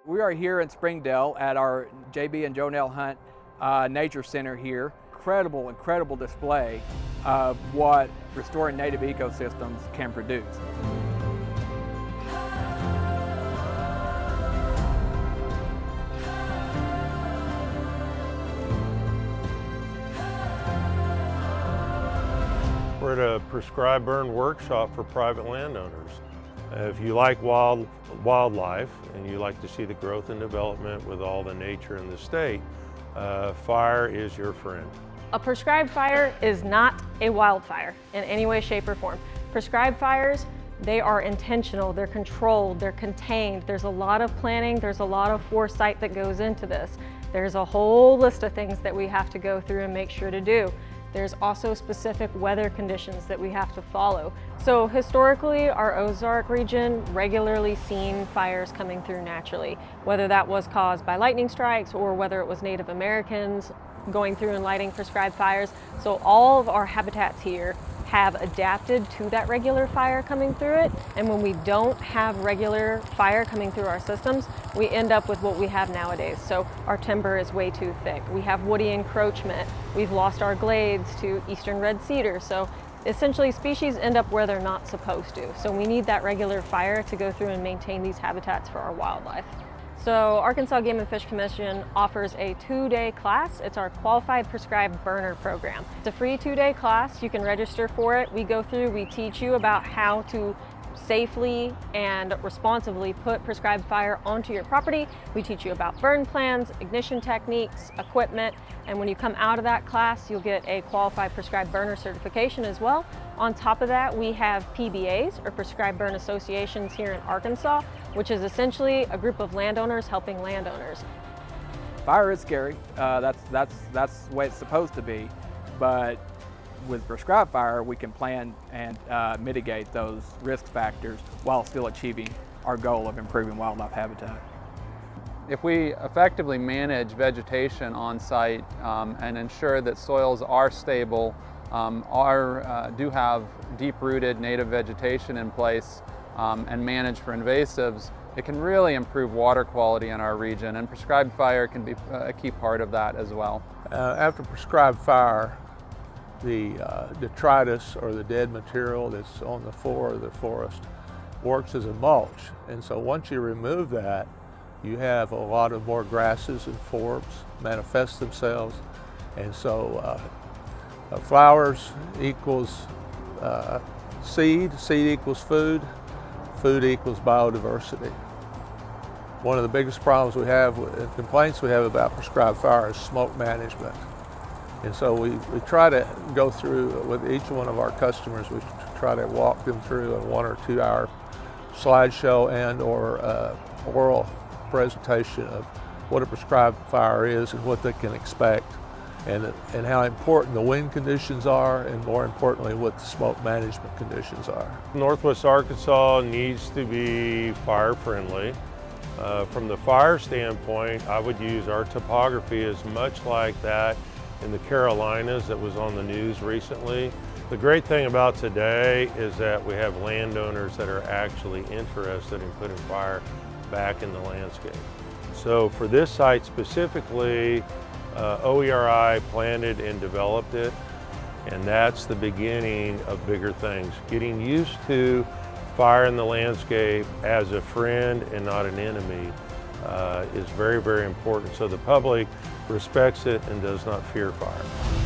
We are here in Springdale at our JB and Johnelle Hunt Nature Center here. Incredible display of what restoring native ecosystems can produce. We're at a prescribed burn workshop for private landowners. If you like wildlife and you like to see the growth and development with all the nature in the state, fire is your friend. A prescribed fire is not a wildfire in any way, shape, or form. Prescribed fires, they are intentional, they're controlled, they're contained. There's a lot of planning, there's a lot of foresight that goes into this. There's a whole list of things that we have to go through and make sure to do. There's also specific weather conditions that we have to follow. So historically, our Ozark region regularly seen fires coming through naturally, whether that was caused by lightning strikes or whether it was Native Americans going through and lighting prescribed fires. So all of our habitats here have adapted to that regular fire coming through it. And when we don't have regular fire coming through our systems, we end up with what we have nowadays. So our timber is way too thick. We have woody encroachment. We've lost our glades to eastern red cedar. So essentially species end up where they're not supposed to. So we need that regular fire to go through and maintain these habitats for our wildlife. So Arkansas Game and Fish Commission offers a 2-day class. It's our Qualified Prescribed Burner program. It's a free 2-day class. You can register for it. We go through, we teach you about how to safely and responsibly put prescribed fire onto your property. We teach you about burn plans, ignition techniques, equipment, and when you come out of that class, you'll get a Qualified Prescribed Burner certification as well. On top of that, we have PBAs, or Prescribed Burn Associations, here in Arkansas, which is essentially a group of landowners helping landowners. Fire is scary. That's the way it's supposed to be, but with prescribed fire, we can plan and mitigate those risk factors while still achieving our goal of improving wildlife habitat. If we effectively manage vegetation on site and ensure that soils are stable, do have deep-rooted native vegetation in place and manage for invasives, it can really improve water quality in our region, and prescribed fire can be a key part of that as well. After prescribed fire, the detritus or the dead material that's on the floor of the forest works as a mulch. And so once you remove that, you have a lot of more grasses and forbs manifest themselves. And so flowers equals seed equals food equals biodiversity. One of the biggest problems we have, complaints we have about prescribed fire, is smoke management. And so we try to go through with each one of our customers, we try to walk them through a 1 or 2 hour slideshow and or oral presentation of what a prescribed fire is and what they can expect, and how important the wind conditions are, and more importantly, what the smoke management conditions are. Northwest Arkansas needs to be fire friendly. From the fire standpoint, I would use our topography as much like that in the Carolinas that was on the news recently. The great thing about today is that we have landowners that are actually interested in putting fire back in the landscape. So for this site specifically, OERI planted and developed it, and that's the beginning of bigger things. Getting used to fire in the landscape as a friend and not an enemy is very important, so the public respects it and does not fear fire.